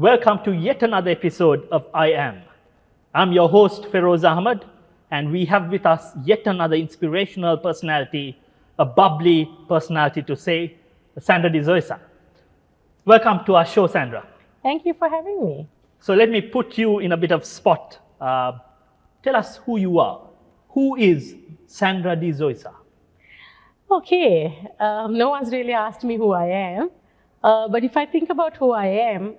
Welcome to yet another episode of I Am. I'm your host, Feroz Ahmed, and we have with us yet another inspirational personality, a bubbly personality to say, Sandra De Zoysa. Welcome to our show, Sandra. Thank you for having me. So let me put you in a bit of spot. Tell us who you are. Who is Sandra De Zoysa? Okay, no one's really asked me who I am. But if I think about who I am,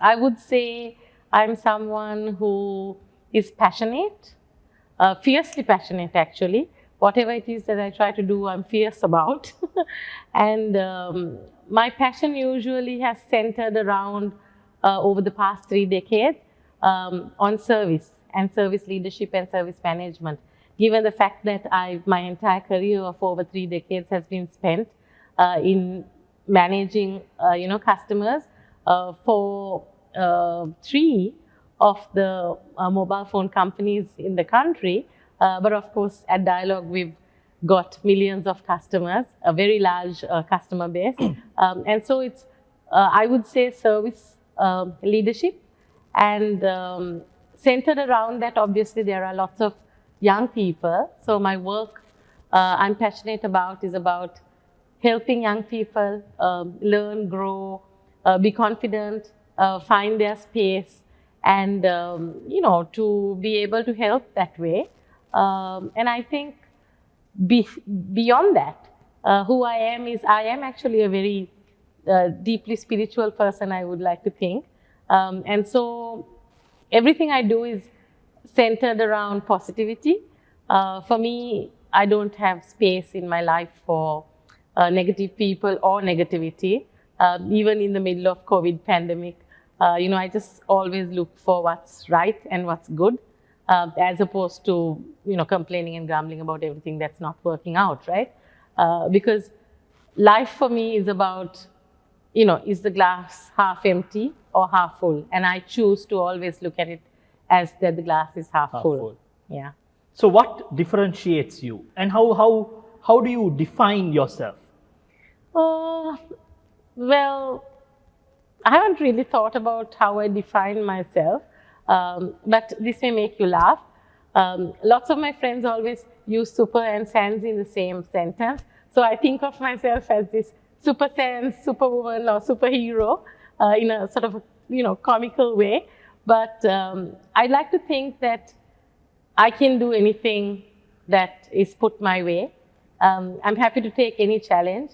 I would say I'm someone who is passionate, fiercely passionate actually. Whatever it is that I try to do, I'm fierce about. And my passion usually has centered around, over the past 3 decades, on service and service leadership and service management. Given the fact that my entire career of over 3 decades has been spent in managing, customers for 3 of the mobile phone companies in the country. But of course, at Dialogue, we've got millions of customers, a very large customer base. And so it's, I would say, service leadership. And centered around that, obviously, there are lots of young people. So my work I'm passionate about is about helping young people learn, grow, be confident, find their space, and to be able to help that way. And I think beyond that, who I am actually a very deeply spiritual person, I would like to think. And so everything I do is centered around positivity. For me, I don't have space in my life for negative people or negativity. Even in the middle of COVID pandemic, I just always look for what's right and what's good, as opposed to, complaining and grumbling about everything that's not working out, right? Because life for me is about, is the glass half empty or half full? And I choose to always look at it as that the glass is half full. Yeah. So what differentiates you, and how do you define yourself? Well, I haven't really thought about how I define myself, but this may make you laugh. Lots of my friends always use super and sans in the same sentence. So I think of myself as this super sans, superwoman, or superhero in a sort of, comical way. But I'd like to think that I can do anything that is put my way. I'm happy to take any challenge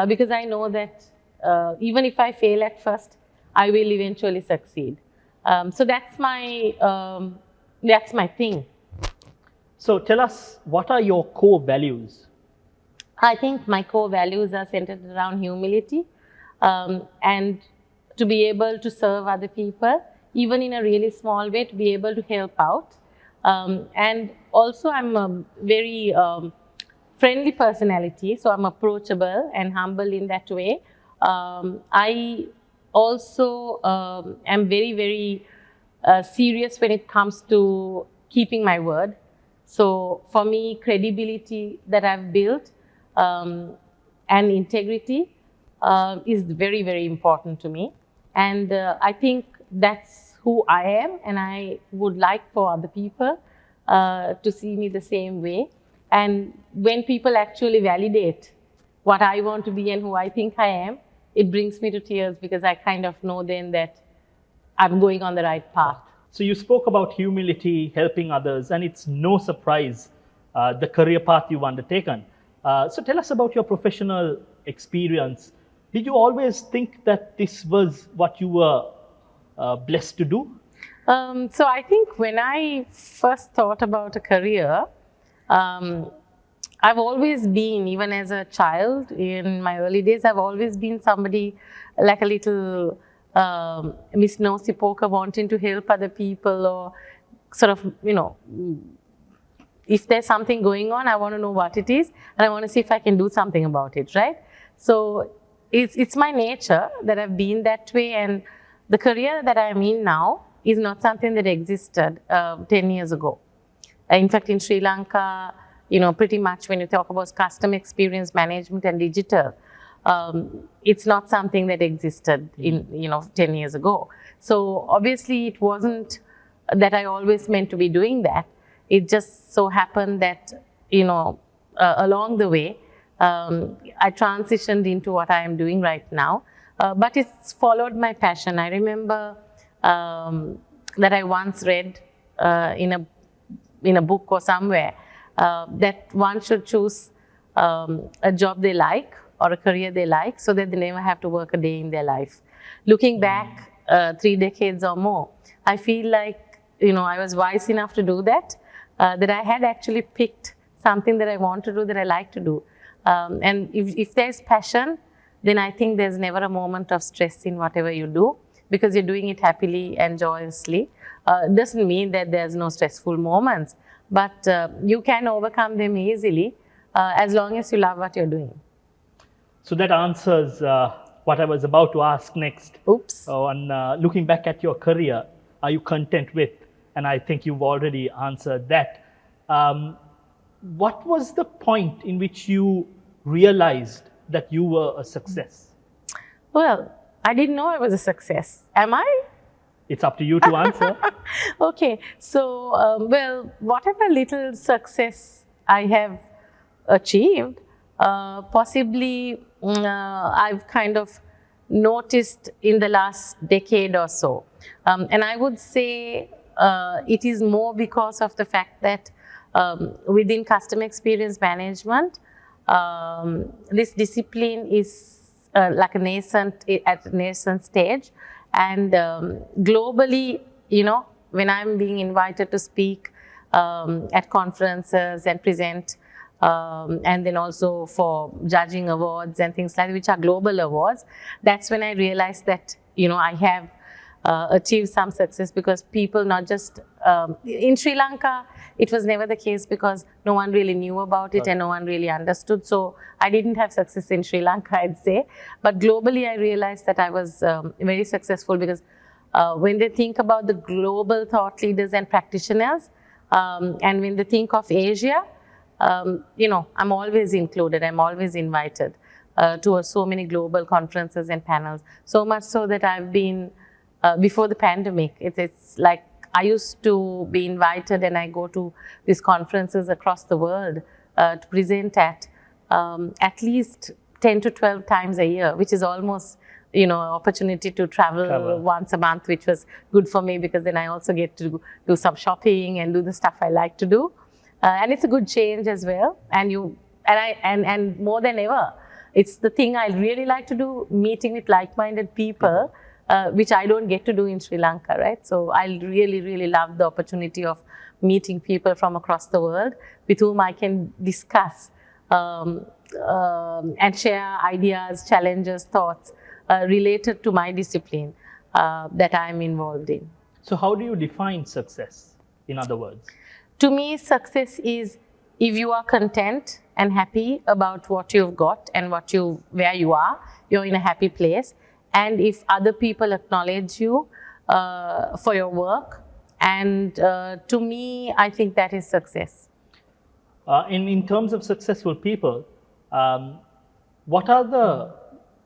because I know that even if I fail at first, I will eventually succeed. So that's my thing. So tell us, what are your core values? I think my core values are centered around humility and to be able to serve other people, even in a really small way, to be able to help out. And also I'm a very friendly personality, so I'm approachable and humble in that way. I also am very, very serious when it comes to keeping my word. So for me, credibility that I've built and integrity is very, very important to me. And I think that's who I am, and I would like for other people to see me the same way. And when people actually validate what I want to be and who I think I am, it brings me to tears because I kind of know then that I'm going on the right path. So you spoke about humility, helping others, and it's no surprise the career path you've undertaken. So tell us about your professional experience. Did you always think that this was what you were blessed to do? So I think when I first thought about a career, I've always been, even as a child, in my early days, I've always been somebody like a little Miss Nosy Poker, wanting to help other people, or sort of, if there's something going on, I want to know what it is, and I want to see if I can do something about it, right? So it's my nature that I've been that way, and the career that I'm in now is not something that existed 10 years ago. In fact, in Sri Lanka, pretty much when you talk about customer experience management and digital, it's not something that existed in 10 years ago. So obviously it wasn't that I always meant to be doing that. It just so happened that along the way I transitioned into what I am doing right now. But it's followed my passion. I remember that I once read in a book or somewhere that one should choose a job they like or a career they like, so that they never have to work a day in their life. Looking back 3 decades or more, I feel like I was wise enough to do that, that I had actually picked something that I want to do, that I like to do. And if there's passion, then I think there's never a moment of stress in whatever you do, because you're doing it happily and joyously. Doesn't mean that there's no stressful moments, but you can overcome them easily as long as you love what you're doing. So that answers what I was about to ask next. Oops. Looking back at your career, are you content with? And I think you've already answered that. What was the point in which you realized that you were a success? Well, I didn't know I was a success. Am I? It's up to you to answer. Okay. So, well, whatever little success I have achieved, possibly I've kind of noticed in the last decade or so. And I would say it is more because of the fact that within customer experience management, this discipline is like at a nascent stage. And globally, when I'm being invited to speak at conferences and present, and then also for judging awards and things like that, which are global awards, that's when I realized that, I have achieved some success, because people not just, in Sri Lanka, it was never the case because no one really knew about it and no one really understood. So I didn't have success in Sri Lanka, I'd say. But globally, I realized that I was very successful, because when they think about the global thought leaders and practitioners, and when they think of Asia, I'm always included, I'm always invited to so many global conferences and panels. So much so that I've been, before the pandemic, it's like I used to be invited, and I go to these conferences across the world to present at least 10 to 12 times a year, which is almost, opportunity to travel once a month, which was good for me, because then I also get to do some shopping and do the stuff I like to do. And it's a good change as well. And more than ever, it's the thing I really like to do, meeting with like-minded people, which I don't get to do in Sri Lanka, right? So I really, really love the opportunity of meeting people from across the world with whom I can discuss and share ideas, challenges, thoughts related to my discipline that I'm involved in. So how do you define success, in other words? To me, success is if you are content and happy about what you've got and where you are, you're in a happy place. And if other people acknowledge you for your work, and to me, I think that is success. In terms of successful people, what are the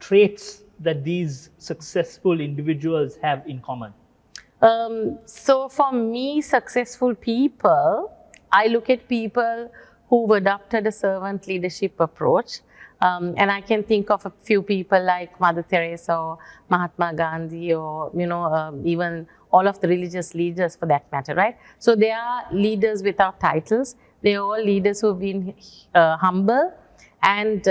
traits that these successful individuals have in common? So for me, successful people, I look at people who've adopted a servant leadership approach. And I can think of a few people like Mother Teresa or Mahatma Gandhi, or, even all of the religious leaders for that matter, right? So they are leaders without titles. They are all leaders who've been humble and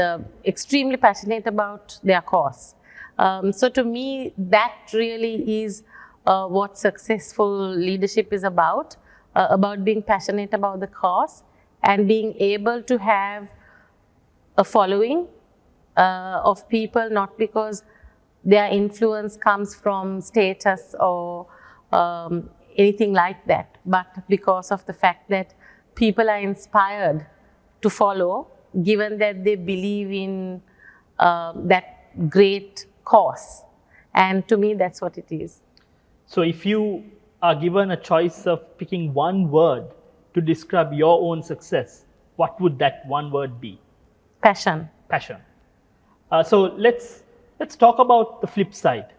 extremely passionate about their cause. So to me, that really is what successful leadership is about being passionate about the cause and being able to have a following of people, not because their influence comes from status or anything like that, but because of the fact that people are inspired to follow, given that they believe in that great cause. And to me, that's what it is. So if you are given a choice of picking one word to describe your own success, what would that one word be? Passion. Passion. So let's talk about the flip side.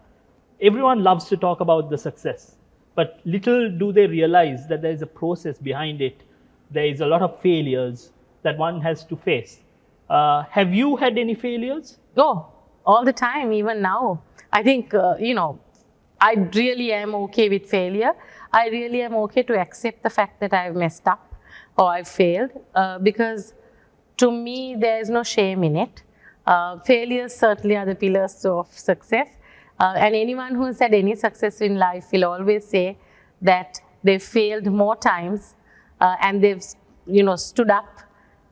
Everyone loves to talk about the success, but little do they realize that there is a process behind it. There is a lot of failures that one has to face. Have you had any failures? Oh, all the time, even now. I think, I really am okay with failure. I really am okay to accept the fact that I've messed up or I've failed, because to me, there is no shame in it. Failures certainly are the pillars of success. And anyone who has had any success in life will always say that they've failed more times, and they've, stood up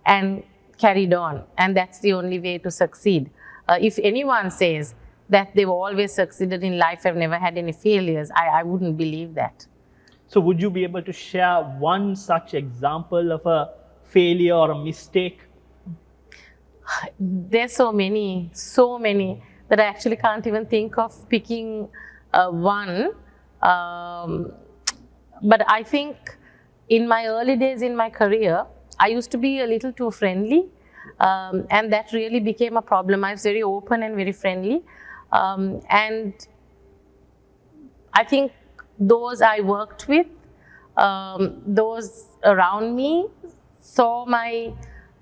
and carried on. And that's the only way to succeed. If anyone says that they've always succeeded in life, have never had any failures, I wouldn't believe that. So, would you be able to share one such example of a failure or a mistake? There's so many that I actually can't even think of picking one. But I think in my early days in my career, I used to be a little too friendly, and that really became a problem. I was very open and very friendly, and I think those I worked with, those around me, saw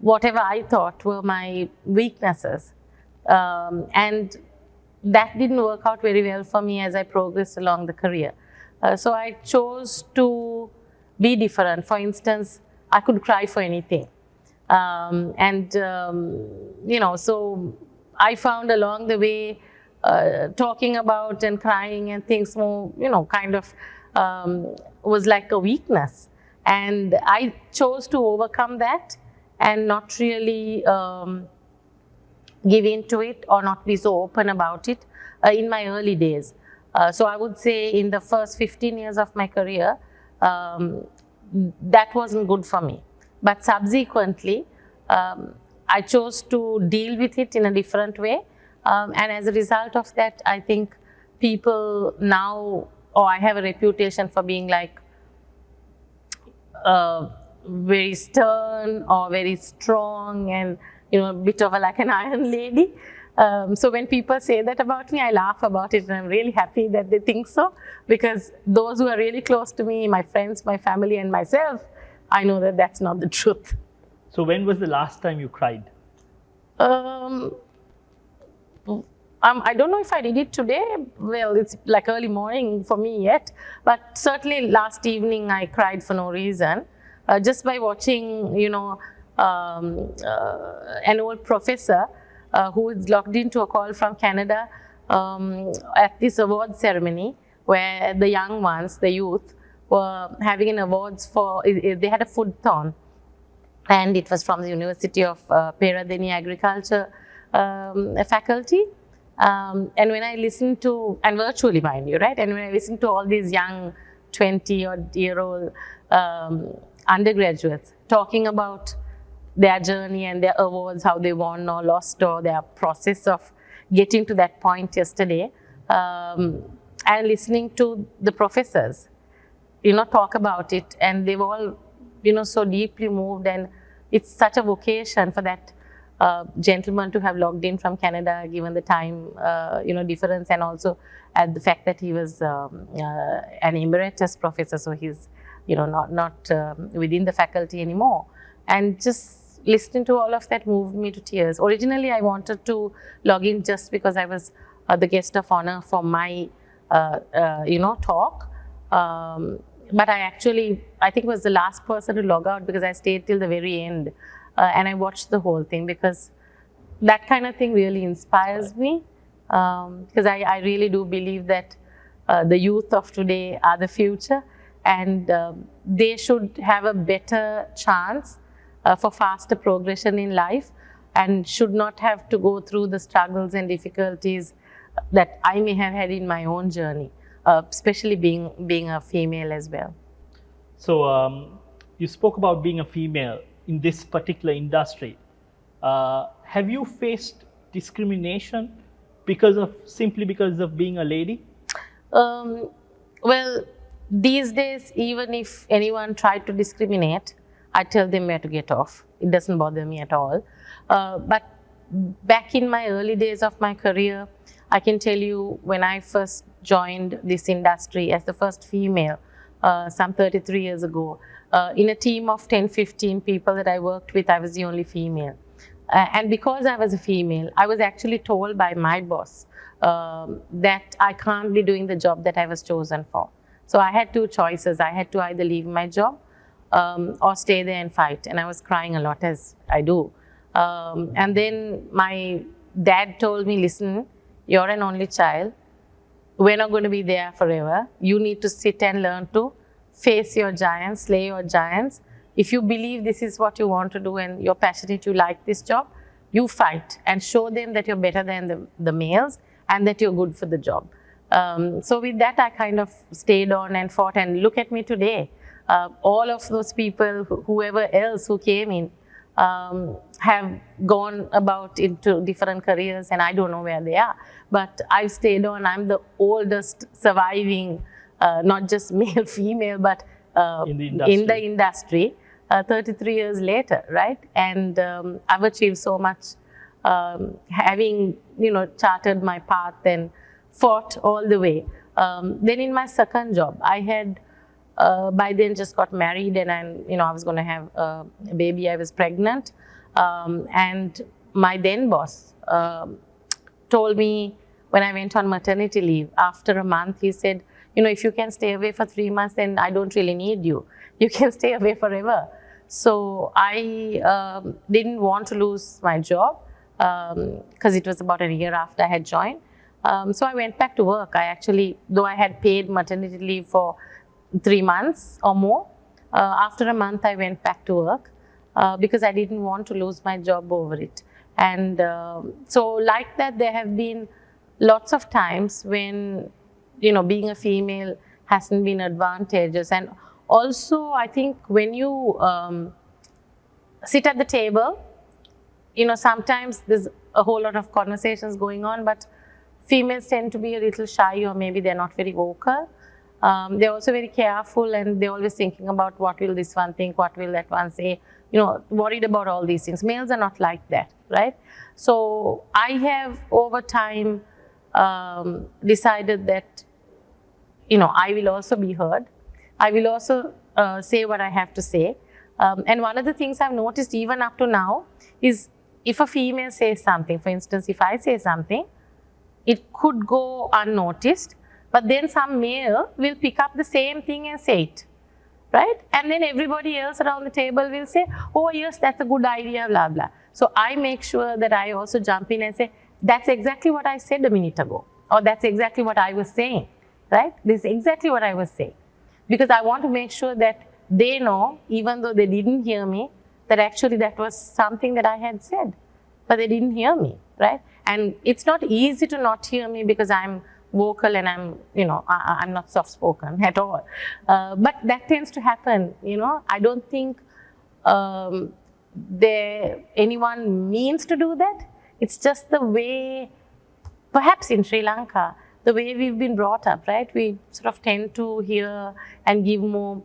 whatever I thought were my weaknesses, and that didn't work out very well for me as I progressed along the career. So I chose to be different. For instance, I could cry for anything, so I found along the way, talking about and crying and things more, kind of was like a weakness, and I chose to overcome that and not really give in to it or not be so open about it in my early days. So I would say in the first 15 years of my career, that wasn't good for me. But subsequently, I chose to deal with it in a different way. And as a result of that, I think people now, I have a reputation for being like very stern or very strong and, a bit of like an iron lady. So when people say that about me, I laugh about it, and I'm really happy that they think so, because those who are really close to me, my friends, my family, and myself, I know that that's not the truth. So when was the last time you cried? I don't know if I did it today. Well, it's like early morning for me yet, but certainly last evening I cried for no reason, just by watching, an old professor who is logged into a call from Canada at this award ceremony, where the young ones, the youth, were having an awards for, they had a food-thon, and it was from the University of Peradeniya Agriculture faculty. And when I listened to, and virtually mind you, right? And when I listened to all these young 20-odd-year-old undergraduates talking about their journey and their awards, how they won or lost, or their process of getting to that point yesterday, and listening to the professors, talk about it, and they've all, so deeply moved, and it's such a vocation for that gentleman to have logged in from Canada, given the time, difference, and also at the fact that he was an emeritus professor, so he's, not within the faculty anymore. And just listening to all of that moved me to tears. Originally, I wanted to log in just because I was the guest of honor for my, talk. But I think was the last person to log out, because I stayed till the very end. And I watched the whole thing, because that kind of thing really inspires me, because I really do believe that the youth of today are the future, and they should have a better chance for faster progression in life, and should not have to go through the struggles and difficulties that I may have had in my own journey, especially being a female as well. So you spoke about being a female in this particular industry. Have you faced discrimination simply because of being a lady? Well, these days, even if anyone tried to discriminate, I tell them where to get off. It doesn't bother me at all. But back in my early days of my career, I can tell you when I first joined this industry as the first female, some 33 years ago, in a team of 10, 15 people that I worked with, I was the only female. And because I was a female, I was actually told by my boss that I can't be doing the job that I was chosen for. So I had two choices. I had to either leave my job or stay there and fight. And I was crying a lot, as I do. And then my dad told me, listen, you're an only child. We're not going to be there forever. You need to sit and learn to face your giants, slay your giants. If you believe this is what you want to do and you're passionate, you like this job, you fight and show them that you're better than the males and that you're good for the job. So with that, I kind of stayed on and fought. And look at me today. All of those people, whoever else who came in, have gone about into different careers, and I don't know where they are. But I've stayed on. I'm the oldest surviving, not just male, female, but in the industry. 33 years later, right? And I've achieved so much, having charted my path and fought all the way. Then in my second job, I had by then just got married, and I was going to have a baby. I was pregnant, and my then boss told me when I went on maternity leave, after a month, he said, if you can stay away for 3 months, then I don't really need you. You can stay away forever. So I didn't want to lose my job because it was about a year after I had joined. So I went back to work. I actually, though I had paid maternity leave for 3 months or more, after a month I went back to work because I didn't want to lose my job over it. And so like that, there have been lots of times when, being a female hasn't been advantageous. And also, I think when you sit at the table, sometimes there's a whole lot of conversations going on, but females tend to be a little shy, or maybe they're not very vocal. They're also very careful, and they're always thinking about what will this one think, what will that one say, worried about all these things. Males are not like that, right? So I have over time decided that, I will also be heard. I will also say what I have to say. And one of the things I've noticed even up to now is if a female says something, for instance, if I say something, it could go unnoticed, but then some male will pick up the same thing and say it, right? And then everybody else around the table will say, oh yes, that's a good idea, blah, blah. So I make sure that I also jump in and say, that's exactly what I said a minute ago, or that's exactly what I was saying, right? This is exactly what I was saying. Because I want to make sure that they know, even though they didn't hear me, that actually that was something that I had said, but they didn't hear me, right? And it's not easy to not hear me because I'm vocal and I'm, I'm not soft-spoken at all. But that tends to happen, I don't think anyone means to do that. It's just the way, perhaps in Sri Lanka, the way we've been brought up, right? We sort of tend to hear and give more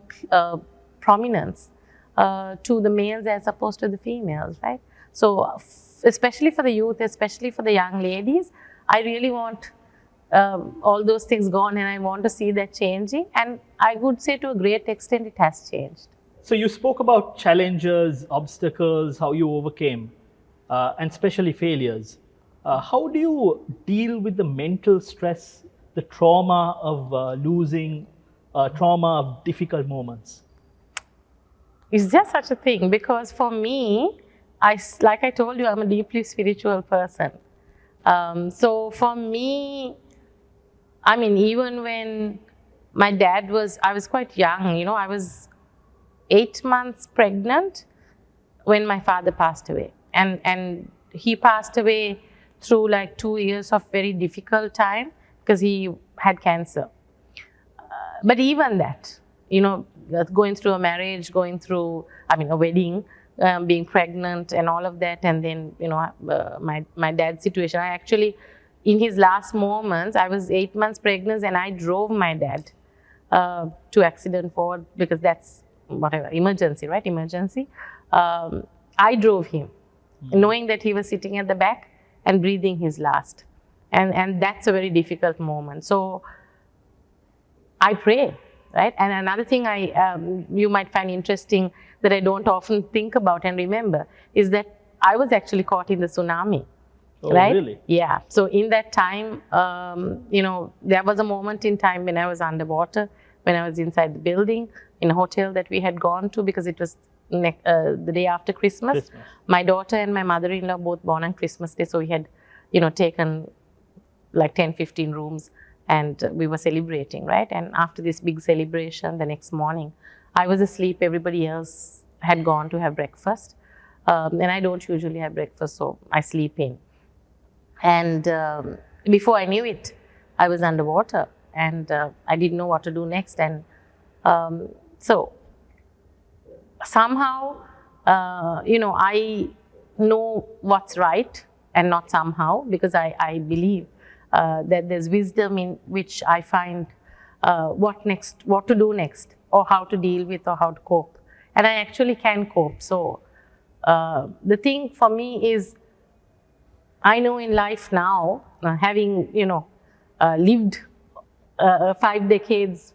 prominence to the males as opposed to the females, right? So especially for the youth, especially for the young ladies, I really want all those things gone, and I want to see that changing. And I would say to a great extent it has changed. So you spoke about challenges, obstacles, how you overcame, and especially failures. How do you deal with the mental stress, the trauma of losing, trauma of difficult moments? Is there such a thing? Because for me, like I told you, I'm a deeply spiritual person. So for me, even when my dad I was quite young, I was 8 months pregnant when my father passed away. And he passed away through like 2 years of very difficult time because he had cancer. But even that, going through a marriage, going through, a wedding, being pregnant and all of that, and then, my dad's situation. I actually, in his last moments, I was 8 months pregnant and I drove my dad to accident ward because that's whatever, emergency, right? Emergency. I drove him. knowing that he was sitting at the back and breathing his last. And that's a very difficult moment. So I pray, right? And another thing you might find interesting that I don't often think about and remember is that I was actually caught in the tsunami. Oh, right? really? Yeah. So in that time, there was a moment in time when I was underwater, when I was inside the building in a hotel that we had gone to, because it was the day after Christmas. My daughter and my mother-in-law both born on Christmas Day, so we had, taken like 10, 15 rooms, and we were celebrating, right? And after this big celebration, the next morning, I was asleep. Everybody else had gone to have breakfast, and I don't usually have breakfast, so I sleep in. And before I knew it, I was underwater, and I didn't know what to do next. And so somehow, I know what's right, and not somehow, because I believe that there's wisdom in which I find what to do next, or how to deal with, or how to cope. And I actually can cope. So the thing for me is, I know in life now, having lived 5 decades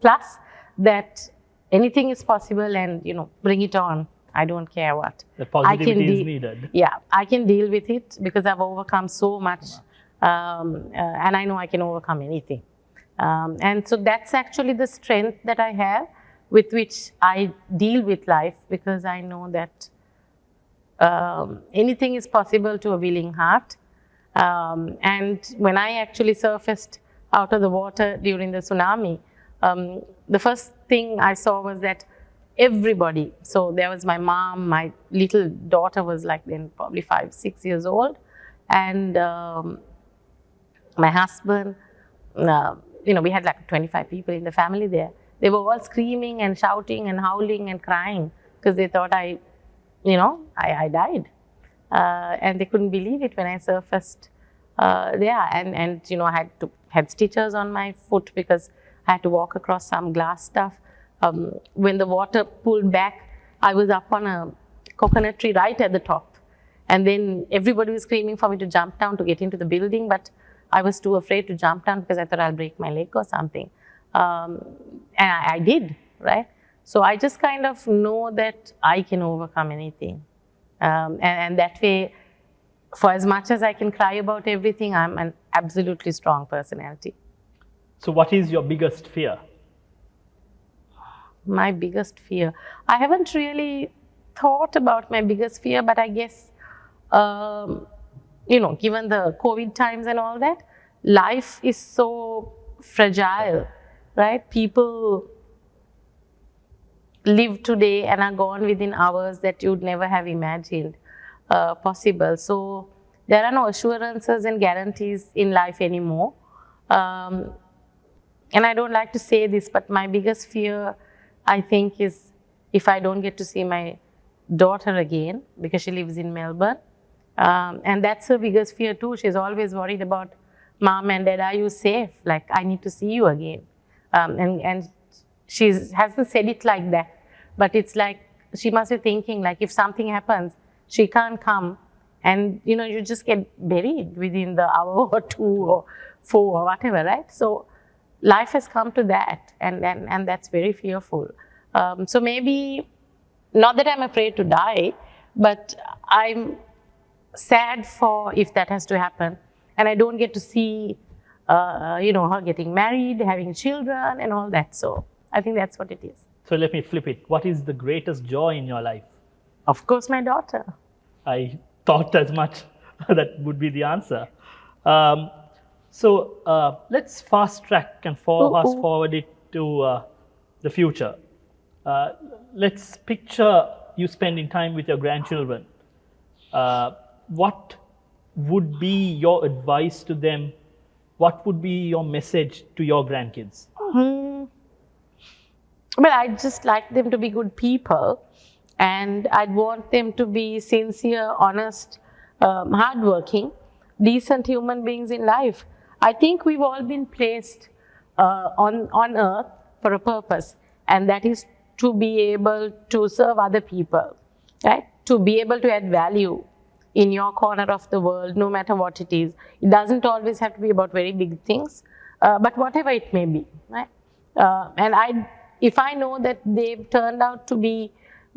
plus, that anything is possible, and bring it on. I don't care what. The positivity is needed. Yeah, I can deal with it because I've overcome so much, and I know I can overcome anything. And so that's actually the strength that I have, with which I deal with life, because I know that anything is possible to a willing heart. And when I actually surfaced out of the water during the tsunami, the first thing I saw was that everybody, so there was my mom, my little daughter was like then probably 5, 6 years old, and my husband, we had like 25 people in the family there. They were all screaming and shouting and howling and crying because they thought I died. And they couldn't believe it when I surfaced there. And I had stitches on my foot because I had to walk across some glass stuff. When the water pulled back, I was up on a coconut tree right at the top. And then everybody was screaming for me to jump down to get into the building, but I was too afraid to jump down because I thought I'll break my leg or something. And I did, right? So I just kind of know that I can overcome anything. And that way, for as much as I can cry about everything, I'm an absolutely strong personality. So what is your biggest fear? My biggest fear? I haven't really thought about my biggest fear, but I guess, given the COVID times and all that, life is so fragile, right? People live today and are gone within hours that you'd never have imagined possible. So there are no assurances and guarantees in life anymore. And I don't like to say this, but my biggest fear, I think, is if I don't get to see my daughter again, because she lives in Melbourne. And that's her biggest fear too. She's always worried about, Mom and Dad, are you safe? Like, I need to see you again. And she hasn't said it like that, but it's like, she must be thinking, like, if something happens, she can't come, and you just get buried within the hour or 2 or 4 or whatever, right? So life has come to that, and that's very fearful. So maybe, not that I'm afraid to die, but I'm sad for if that has to happen, and I don't get to see her getting married, having children and all that. So I think that's what it is. So let me flip it. What is the greatest joy in your life? Of course, my daughter. I thought as much that would be the answer. So let's fast track and fast forward it to the future. Let's picture you spending time with your grandchildren. What would be your advice to them? What would be your message to your grandkids? Well, I'd just like them to be good people, and I'd want them to be sincere, honest, hardworking, decent human beings in life. I think we've all been placed on earth for a purpose, and that is to be able to serve other people, right? To be able to add value in your corner of the world, no matter what it is. It doesn't always have to be about very big things, but whatever it may be, right? If I know that they've turned out to be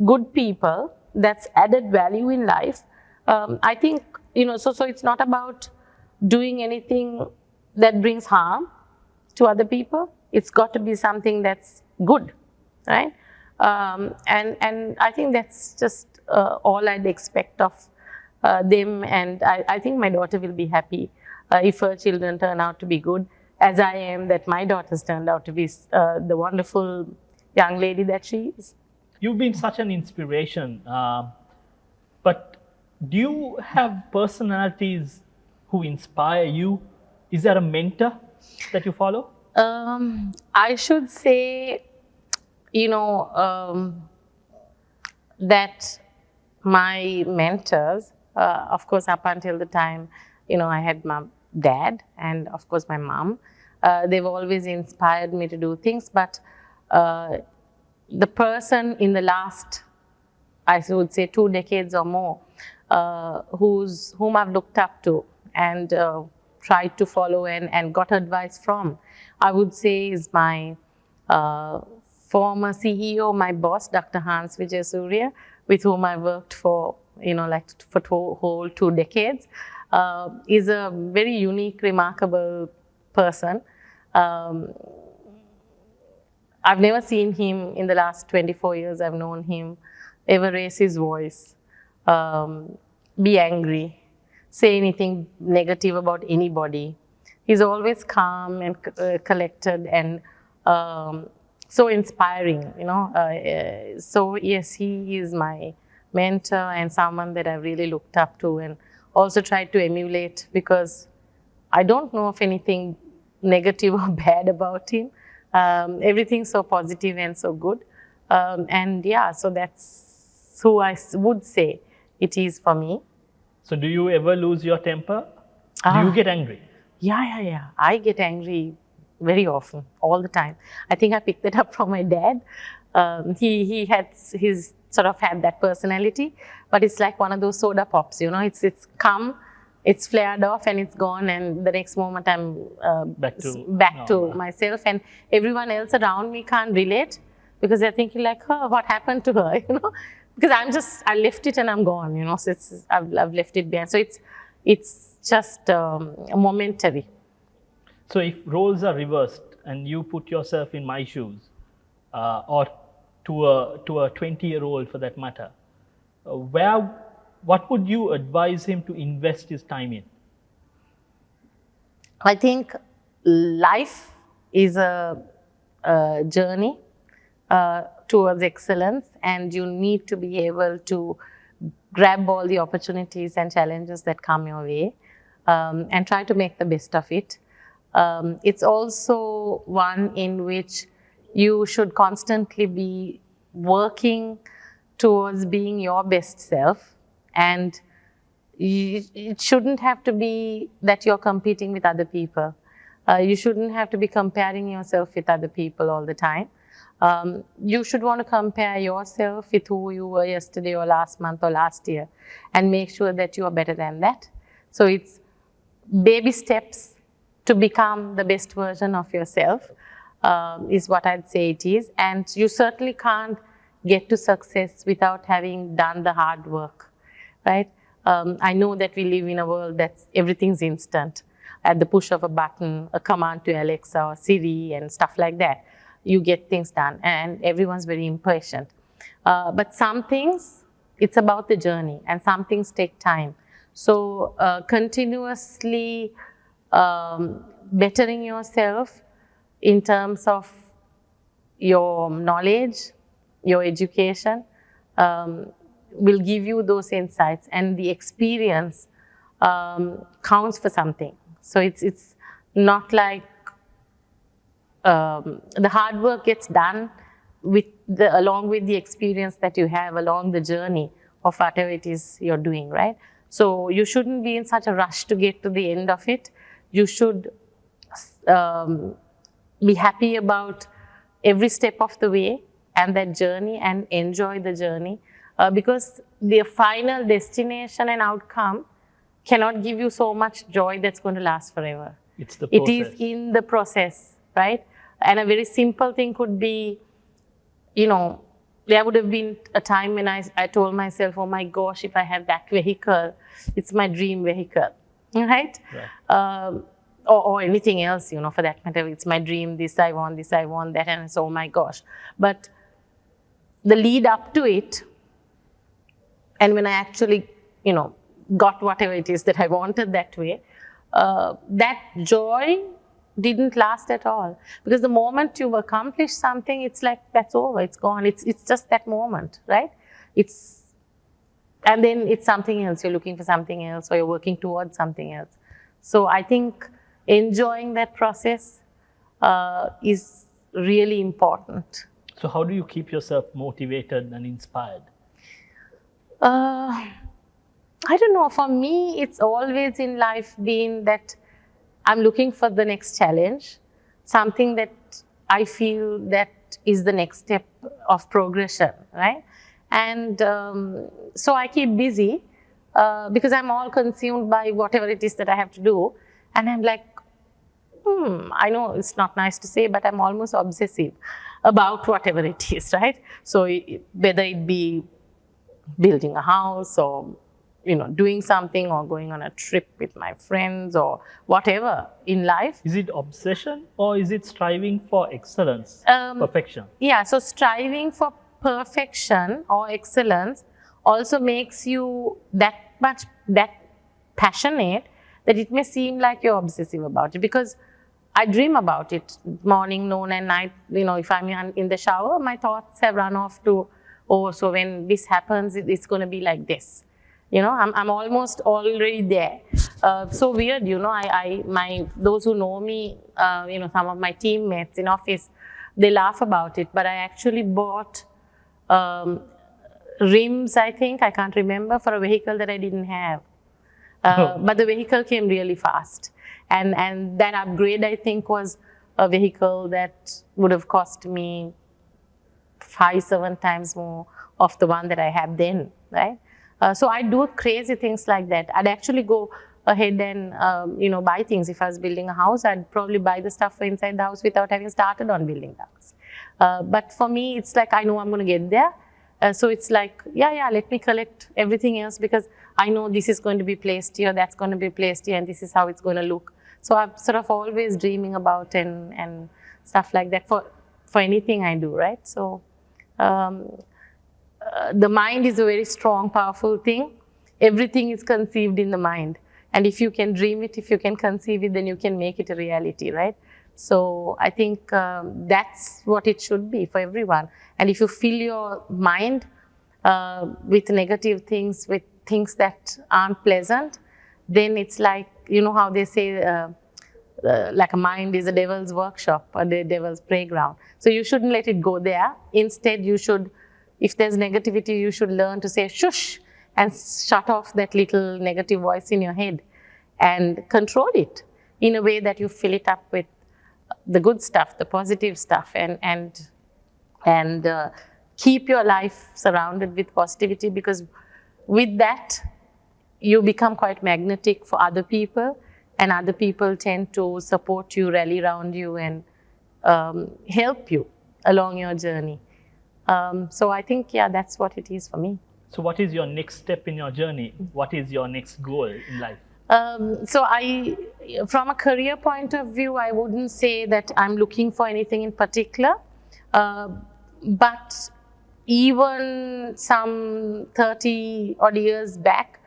good people, that's added value in life. I think, so it's not about doing anything that brings harm to other people. It's got to be something that's good, right? And I think that's just all I'd expect of them. And I think my daughter will be happy if her children turn out to be good, as I am that my daughter's turned out to be the wonderful young lady that she is. You've been such an inspiration, but do you have personalities who inspire you? Is there a mentor that you follow? I should say, that my mentors, of course, up until the time, I had my dad and, of course, my mom. They've always inspired me to do things, but the person in the last, I would say, 2 decades or more, whom I've looked up to and tried to follow and got advice from, I would say is my former CEO, my boss, Dr. Hans Vijay Surya, with whom I worked for, whole 2 decades. Is a very unique, remarkable person. I've never seen him in the last 24 years I've known him ever raise his voice, be angry, say anything negative about anybody. He's always calm and collected and so inspiring, So yes, he is my mentor and someone that I've really looked up to and also tried to emulate, because I don't know of anything negative or bad about him. Everything's so positive and so good. And yeah, so that's who I would say it is for me. So do you ever lose your temper? Do you get angry? Yeah. I get angry very often, all the time. I think I picked that up from my dad. He's sort of had that personality, but it's like one of those soda pops, it's come, it's flared off and it's gone, and the next moment I'm back to myself, and everyone else around me can't relate because they're thinking like, oh, what happened to her, because I left it and I'm gone, so I've left it behind. So it's just momentary. So if roles are reversed and you put yourself in my shoes, or to a 20-year-old for that matter, what would you advise him to invest his time in? I think life is a journey towards excellence, and you need to be able to grab all the opportunities and challenges that come your way, and try to make the best of it. It's also one in which you should constantly be working towards being your best self, and it shouldn't have to be that you're competing with other people. You shouldn't have to be comparing yourself with other people all the time. You should want to compare yourself with who you were yesterday or last month or last year and make sure that you are better than that. So it's baby steps to become the best version of yourself, is what I'd say it is. And you certainly can't get to success without having done the hard work, right? I know that we live in a world that's everything's instant. At the push of a button, a command to Alexa or Siri and stuff like that, you get things done, and everyone's very impatient. But some things, it's about the journey, and some things take time. So continuously bettering yourself in terms of your knowledge, your education, will give you those insights, and the experience counts for something. So it's not like the hard work gets done along with the experience that you have along the journey of whatever it is you're doing, right? So you shouldn't be in such a rush to get to the end of it. You should be happy about every step of the way and that journey, and enjoy the journey, because the final destination and outcome cannot give you so much joy that's going to last forever. It's the It process. is in the process, right? And a very simple thing could be, there would have been a time when I told myself, oh my gosh, if I have that vehicle, it's my dream vehicle, right? Or anything else, for that matter, it's my dream, this I want, that, and it's, oh my gosh. But the lead up to it, and when I actually, got whatever it is that I wanted that way, that joy didn't last at all. Because the moment you've accomplished something, it's like, that's over, it's gone. It's just that moment, right? And then it's something else, you're looking for something else, or you're working towards something else. So I think enjoying that process is really important. So how do you keep yourself motivated and inspired? I don't know. For me, it's always in life been that I'm looking for the next challenge, something that I feel that is the next step of progression, right? And so I keep busy because I'm all consumed by whatever it is that I have to do. And I'm like, I know it's not nice to say, but I'm almost obsessive about whatever it is, right? So whether it be building a house or doing something, or going on a trip with my friends, or whatever in life. Is it obsession, or is it striving for excellence, perfection? Yeah, so striving for perfection or excellence also makes you that passionate that it may seem like you're obsessive about it, because I dream about it morning, noon, and night. If I'm in the shower, my thoughts have run off to, oh, so when this happens, it's going to be like this. I'm almost already there. So weird, those who know me, some of my teammates in office, they laugh about it. But I actually bought rims, I can't remember, for a vehicle that I didn't have. But the vehicle came really fast. And that upgrade, I think, was a vehicle that would have cost me 5-7 times more of the one that I had then, right? So I do crazy things like that. I'd actually go ahead and, buy things. If I was building a house, I'd probably buy the stuff for inside the house without having started on building the house. But for me, it's like, I know I'm going to get there. So it's like, let me collect everything else, because I know this is going to be placed here, that's going to be placed here, and this is how it's going to look. So I'm sort of always dreaming about and stuff like that for anything I do, right? So the mind is a very strong, powerful thing. Everything is conceived in the mind. And if you can dream it, if you can conceive it, then you can make it a reality, right? So I think that's what it should be for everyone. And if you fill your mind with negative things, with things that aren't pleasant, then it's like, how they say, like a mind is a devil's workshop or the devil's playground. So you shouldn't let it go there. Instead, you should, if there's negativity, you should learn to say shush and shut off that little negative voice in your head and control it in a way that you fill it up with the good stuff, the positive stuff, and keep your life surrounded with positivity, because with that, you become quite magnetic for other people, and other people tend to support you, rally around you, and help you along your journey. So I think, that's what it is for me. So what is your next step in your journey? What is your next goal in life? So from a career point of view, I wouldn't say that I'm looking for anything in particular. But even some 30 odd years back,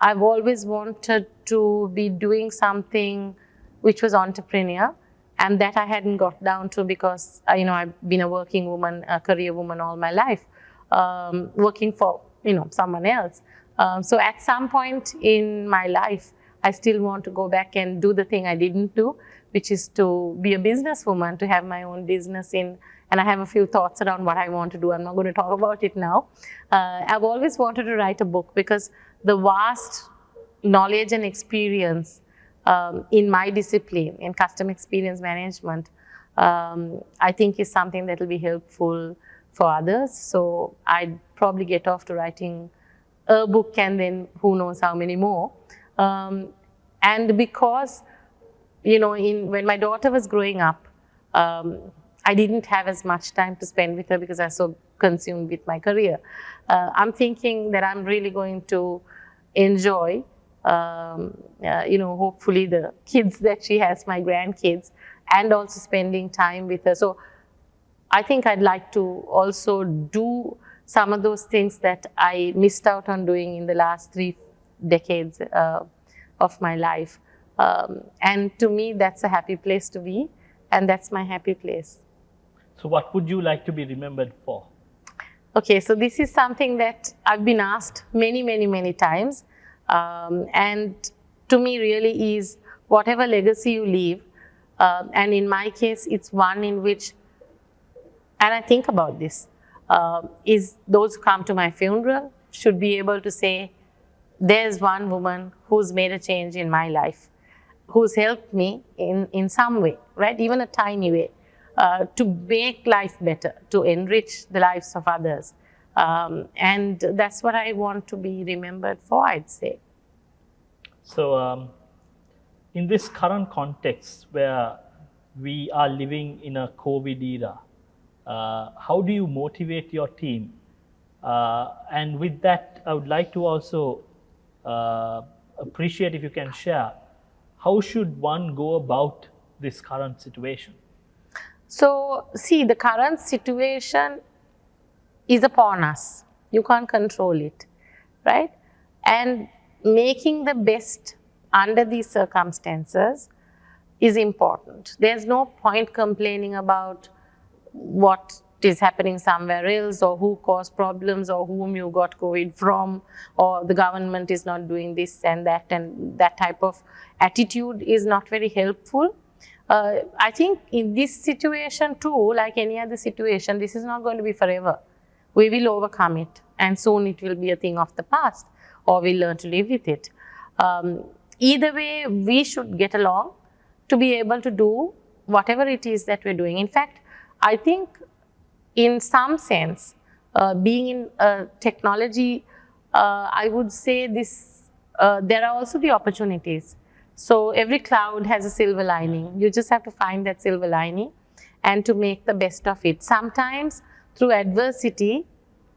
I've always wanted to be doing something which was entrepreneur, and that I hadn't got down to because, I've been a working woman, a career woman all my life, working for, someone else. So at some point in my life, I still want to go back and do the thing I didn't do, which is to be a businesswoman, to have my own business and I have a few thoughts around what I want to do. I'm not going to talk about it now. I've always wanted to write a book, because the vast knowledge and experience in my discipline, in customer experience management, I think is something that will be helpful for others. So I'd probably get off to writing a book and then who knows how many more. And because, you know, when my daughter was growing up, I didn't have as much time to spend with her because I was so consumed with my career. I'm thinking that I'm really going to enjoy, you know, hopefully the kids that she has, my grandkids, and also spending time with her. So I think I'd like to also do some of those things that I missed out on doing in the last 3 decades of my life. And to me, that's a happy place to be, and that's my happy place. So what would you like to be remembered for? Okay, so this is something that I've been asked many, many, many times. And to me really is whatever legacy you leave, and in my case, it's one in which, and I think about this, is those who come to my funeral should be able to say, there's one woman who's made a change in my life, who's helped me in some way, right? Even a tiny way, to make life better, to enrich the lives of others. And that's what I want to be remembered for, I'd say. So in this current context where we are living in a COVID era, how do you motivate your team? And with that, I would like to also appreciate if you can share, how should one go about this current situation? So, see, the current situation is upon us. You can't control it, right? And making the best under these circumstances is important. There's no point complaining about what is happening somewhere else, or who caused problems, or whom you got COVID from, or the government is not doing this and that type of attitude is not very helpful. I think in this situation too, like any other situation, this is not going to be forever. We will overcome it, and soon it will be a thing of the past, or we'll learn to live with it. Either way, we should get along to be able to do whatever it is that we're doing. In fact, I think in some sense, being in technology, I would say this, there are also the opportunities. So every cloud has a silver lining. You just have to find that silver lining and to make the best of it. Sometimes through adversity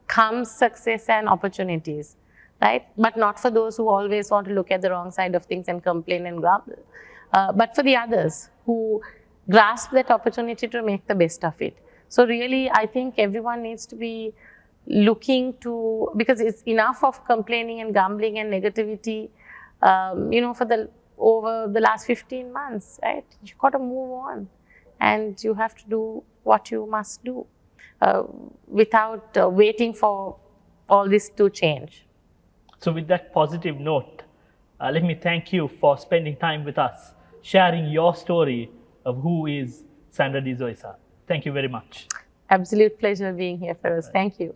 comes success and opportunities, right? But not for those who always want to look at the wrong side of things and complain and grumble. But for the others who grasp that opportunity to make the best of it. So really, I think everyone needs to be looking to, because it's enough of complaining and grumbling and negativity, you know, over the last 15 months, right? You've got to move on, and you have to do what you must do without waiting for all this to change. So with that positive note, let me thank you for spending time with us, sharing your story of who is Sandra De Zoysa. Thank you very much. Absolute pleasure being here, Feroz. Thank you.